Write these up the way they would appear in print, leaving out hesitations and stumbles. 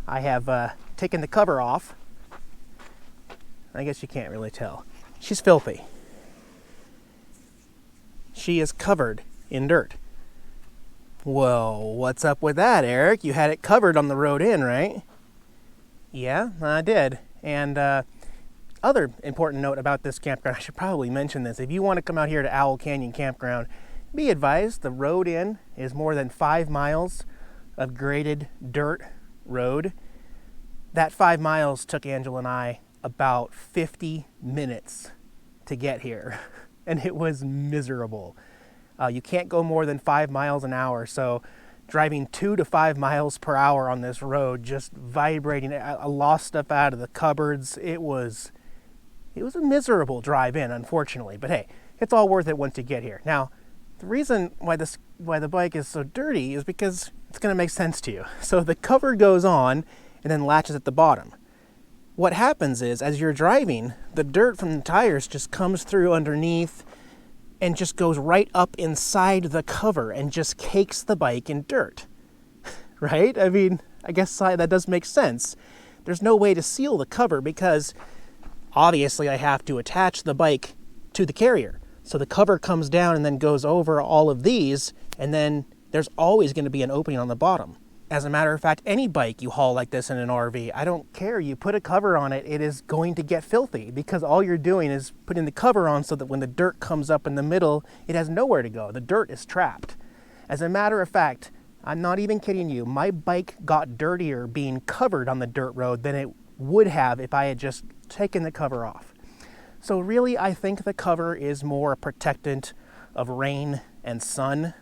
I have taken the cover off. I guess you can't really tell. She's filthy. She is covered in dirt. Well, what's up with that, Eric? You had it covered on the road in, right? Yeah, I did. And other important note about this campground, I should probably mention this. If you want to come out here to Owl Canyon Campground, be advised the road in is more than 5 miles of graded dirt road. That 5 miles took Angela and I about 50 minutes to get here, and it was miserable. You can't go more than 5 miles an hour, so driving 2 to 5 miles per hour on this road, just vibrating. I lost stuff out of the cupboards. It was a miserable drive in, unfortunately, but hey, it's all worth it once you get here. Now, the reason why the bike is so dirty is because it's going to make sense to you. So the cover goes on and then latches at the bottom. What happens is, as you're driving, the dirt from the tires just comes through underneath and just goes right up inside the cover and just cakes the bike in dirt, right? I mean, I guess that does make sense. There's no way to seal the cover because obviously I have to attach the bike to the carrier. So the cover comes down and then goes over all of these, and then there's always going to be an opening on the bottom. As a matter of fact, any bike you haul like this in an RV, I don't care, you put a cover on it, it is going to get filthy because all you're doing is putting the cover on so that when the dirt comes up in the middle, it has nowhere to go. The dirt is trapped. As a matter of fact, I'm not even kidding you, my bike got dirtier being covered on the dirt road than it would have if I had just taken the cover off. So really, I think the cover is more a protectant of rain and sun.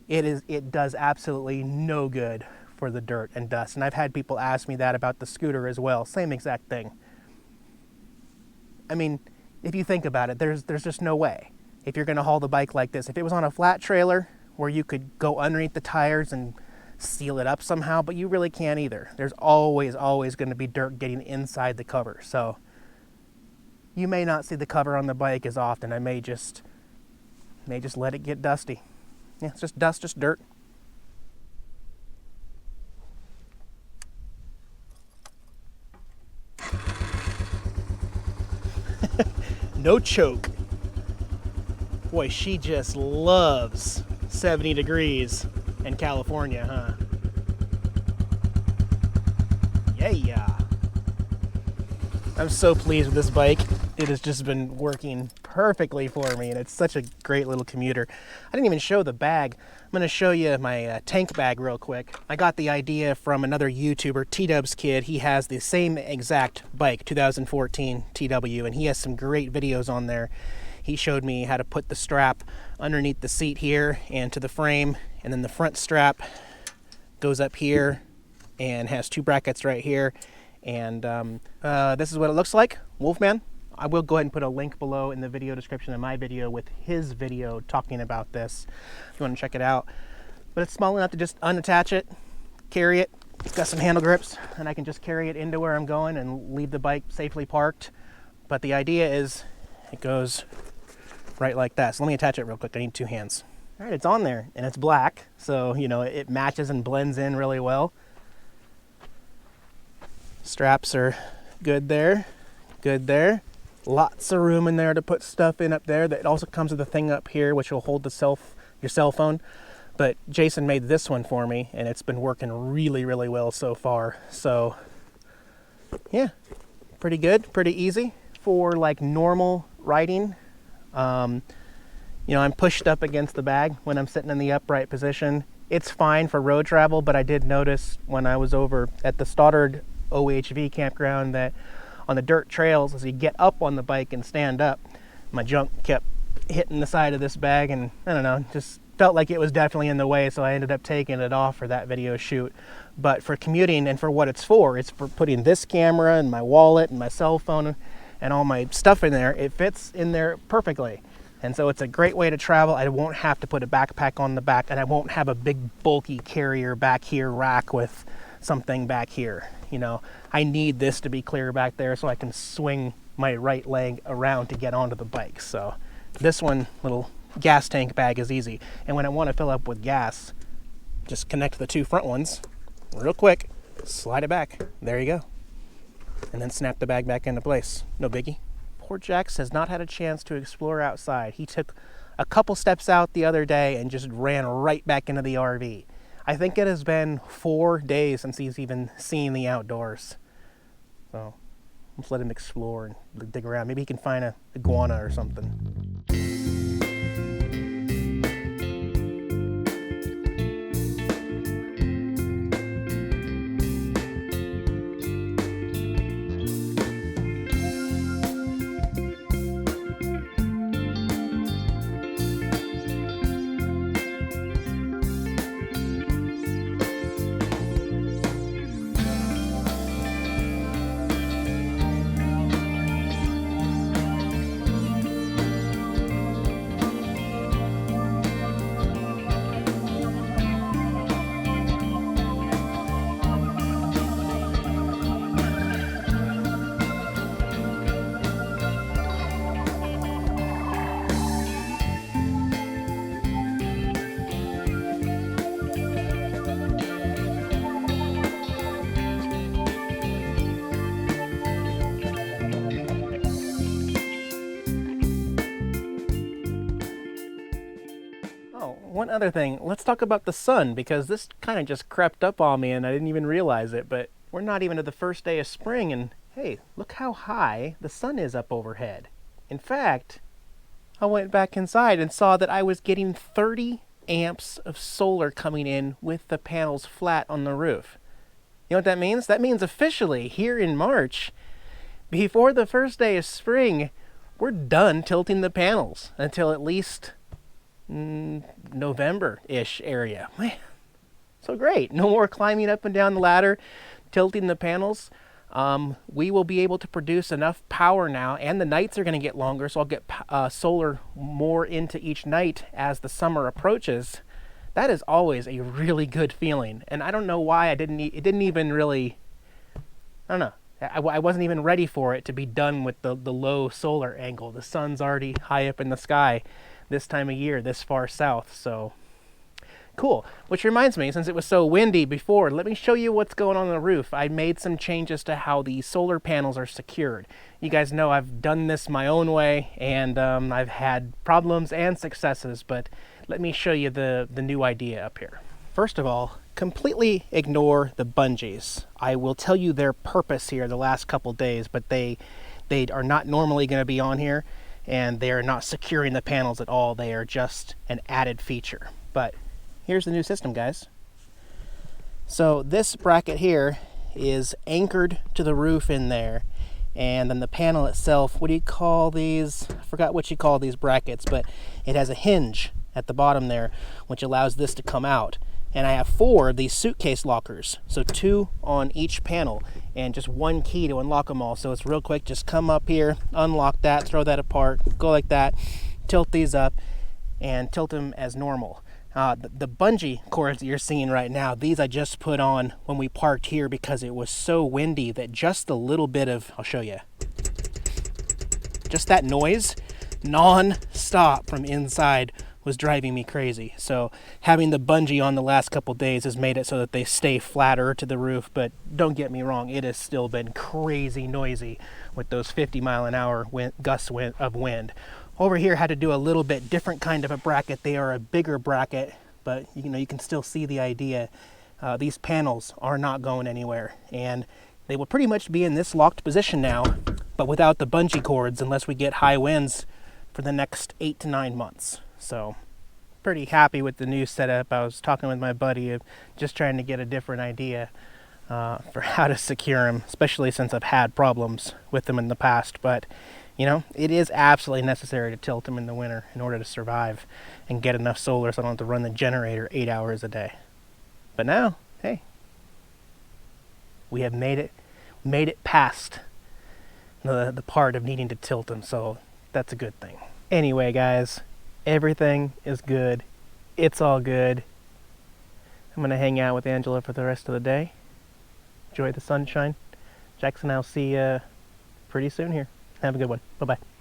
It does absolutely no good for the dirt and dust. And I've had people ask me that about the scooter as well. Same exact thing. I mean, if you think about it, there's just no way. If you're going to haul the bike like this, if it was on a flat trailer where you could go underneath the tires and seal it up somehow, but you really can't either. There's always going to be dirt getting inside the cover. So you may not see the cover on the bike as often. I may just let it get dusty. Yeah, it's just dust, just dirt. No choke. Boy, she just loves 70 degrees in California, huh? Yeah. I'm so pleased with this bike. It has just been working perfectly for me, and it's such a great little commuter. I didn't even show the bag. I'm going to show you my tank bag real quick. I got the idea from another YouTuber, T-Dub's Kid. He has the same exact bike, 2014 TW, and he has some great videos on there. He showed me how to put the strap underneath the seat here and to the frame, and then the front strap goes up here and has 2 brackets right here. And this is what it looks like. Wolfman. I will go ahead and put a link below in the video description of my video with his video talking about this if you want to check it out. But it's small enough to just unattach it, carry it. It's got some handle grips, and I can just carry it into where I'm going and leave the bike safely parked. But the idea is it goes right like that. So let me attach it real quick. I need 2 hands. All right, it's on there, and it's black, so you know it matches and blends in really well. Straps are good there, good there. Lots of room in there to put stuff in up there. That also comes with a thing up here which will hold your cell phone. But Jason made this one for me, and it's been working really well so far. So yeah, pretty good, pretty easy for like normal riding. You know, I'm pushed up against the bag when I'm sitting in the upright position. It's fine for road travel, but I did notice when I was over at the Stoddard OHV campground that on the dirt trails, as you get up on the bike and stand up, my junk kept hitting the side of this bag, and I don't know, just felt like it was definitely in the way, so I ended up taking it off for that video shoot. But for commuting and for what it's for putting this camera and my wallet and my cell phone and all my stuff in there. It fits in there perfectly. And so it's a great way to travel. I won't have to put a backpack on the back, and I won't have a big bulky carrier back here rack with something back here. You know, I need this to be clear back there so I can swing my right leg around to get onto the bike. So this one, little gas tank bag, is easy. And when I want to fill up with gas, just connect the 2 front ones real quick, slide it back. There you go. And then snap the bag back into place. No biggie. Poor Jax has not had a chance to explore outside. He took a couple steps out the other day and just ran right back into the RV. I think it has been 4 days since he's even seen the outdoors. So let's let him explore and dig around. Maybe he can find a iguana or something. One other thing, let's talk about the sun, because this kind of just crept up on me and I didn't even realize it, but we're not even at the first day of spring and hey, look how high the sun is up overhead. In fact, I went back inside and saw that I was getting 30 amps of solar coming in with the panels flat on the roof. You know what that means? That means officially here in March, before the first day of spring, we're done tilting the panels until at least November-ish area. Man, so great. No more climbing up and down the ladder, tilting the panels. We will be able to produce enough power now, and the nights are going to get longer, so I'll get solar more into each night as the summer approaches. That is always a really good feeling, and I don't know why it didn't even really, I don't know. I wasn't even ready for it to be done with the low solar angle. The sun's already high up in the sky this time of year, this far south, so cool. Which reminds me, since it was so windy before, let me show you what's going on the roof. I made some changes to how the solar panels are secured. You guys know I've done this my own way, and I've had problems and successes, but let me show you the new idea up here. First of all, completely ignore the bungees. I will tell you their purpose here the last couple days, but they are not normally going to be on here, and they are not securing the panels at all. They are just an added feature. But here's the new system, guys. So this bracket here is anchored to the roof in there, and then the panel itself, what do you call these? I forgot what you call these brackets, but it has a hinge at the bottom there, which allows this to come out. And I have 4 of these suitcase lockers, so 2 on each panel, and just 1 key to unlock them all. So it's real quick, just come up here, unlock that, throw that apart, go like that, tilt these up, and tilt them as normal. The bungee cords that you're seeing right now, these I just put on when we parked here because it was so windy that just a little bit of, I'll show you, just that noise non-stop from inside was driving me crazy. So having the bungee on the last couple days has made it so that they stay flatter to the roof, but don't get me wrong, it has still been crazy noisy with those 50-mile-an-hour gusts of wind. Over here had to do a little bit different kind of a bracket. They are a bigger bracket, but you can still see the idea. These panels are not going anywhere, and they will pretty much be in this locked position now, but without the bungee cords unless we get high winds for the next 8 to 9 months. So pretty happy with the new setup. I was talking with my buddy of just trying to get a different idea for how to secure them, especially since I've had problems with them in the past. But it is absolutely necessary to tilt them in the winter in order to survive and get enough solar so I don't have to run the generator 8 hours a day. But now, hey, we have made it past the part of needing to tilt them, so that's a good thing. Anyway, guys, everything is good. It's all good. I'm going to hang out with Angela for the rest of the day. Enjoy the sunshine. Jackson, I'll see you pretty soon here. Have a good one. Bye-bye.